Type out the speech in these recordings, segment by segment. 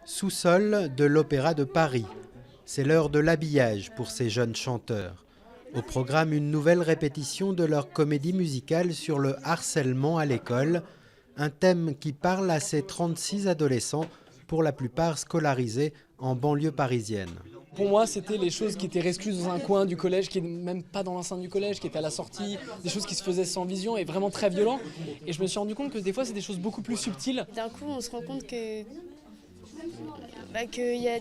Sous-sol de l'Opéra de Paris. C'est l'heure de l'habillage pour ces jeunes chanteurs. Au programme, une nouvelle répétition de leur comédie musicale sur le harcèlement à l'école, un thème qui parle à ces 36 adolescents, pour la plupart scolarisés en banlieue parisienne. Pour moi, c'était les choses qui étaient rescluses dans un coin du collège, qui n'est même pas dans l'enceinte du collège, qui étaient à la sortie, des choses qui se faisaient sans vision et vraiment très violents. Et je me suis rendu compte que des fois, c'est des choses beaucoup plus subtiles. D'un coup, on se rend compte qu'il y a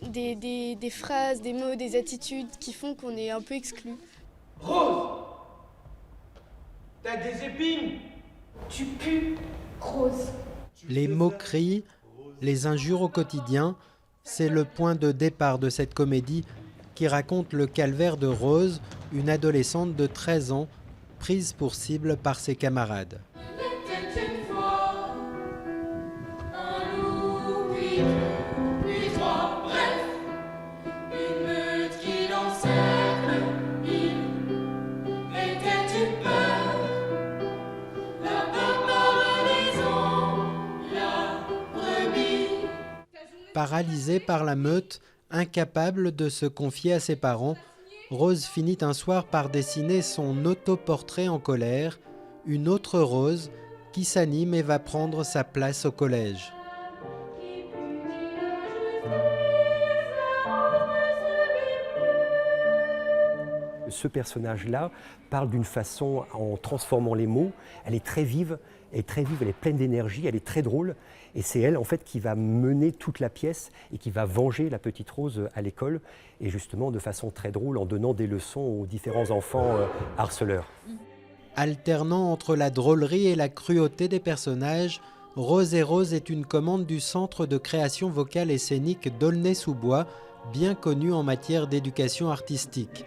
des phrases, des mots, des attitudes qui font qu'on est un peu exclu. Rose, t'as des épines. Tu pues, Rose. Les moqueries, les injures au quotidien, c'est le point de départ de cette comédie qui raconte le calvaire de Rose, une adolescente de 13 ans, prise pour cible par ses camarades. Paralysée par la meute, incapable de se confier à ses parents, Rose finit un soir par dessiner son autoportrait en colère, une autre Rose qui s'anime et va prendre sa place au collège. Ce personnage-là parle d'une façon, en transformant les mots, elle est très vive, elle est pleine d'énergie, elle est très drôle. Et c'est elle, en fait, qui va mener toute la pièce et qui va venger la petite Rose à l'école. Et justement, de façon très drôle, en donnant des leçons aux différents enfants harceleurs. Alternant entre la drôlerie et la cruauté des personnages, Rose et Rose est une commande du Centre de création vocale et scénique d'Aulnay-sous-Bois, bien connu en matière d'éducation artistique.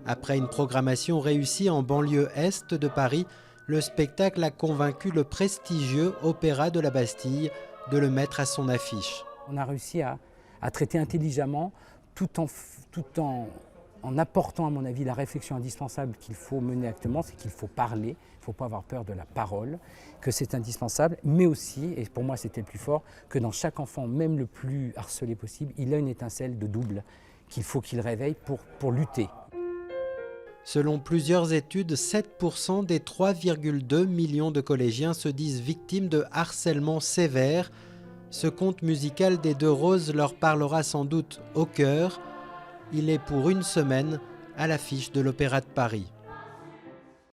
Après une programmation réussie en banlieue est de Paris, le spectacle a convaincu le prestigieux Opéra de la Bastille de le mettre à son affiche. On a réussi à traiter intelligemment, tout en apportant, à mon avis, la réflexion indispensable qu'il faut mener actuellement, c'est qu'il faut parler, il ne faut pas avoir peur de la parole, que c'est indispensable, mais aussi, et pour moi c'était le plus fort, que dans chaque enfant, même le plus harcelé possible, il a une étincelle de double qu'il faut qu'il réveille pour lutter. Selon plusieurs études, 7% des 3,2 millions de collégiens se disent victimes de harcèlement sévère. Ce conte musical des deux Roses leur parlera sans doute au cœur. Il est pour une semaine à l'affiche de l'Opéra de Paris.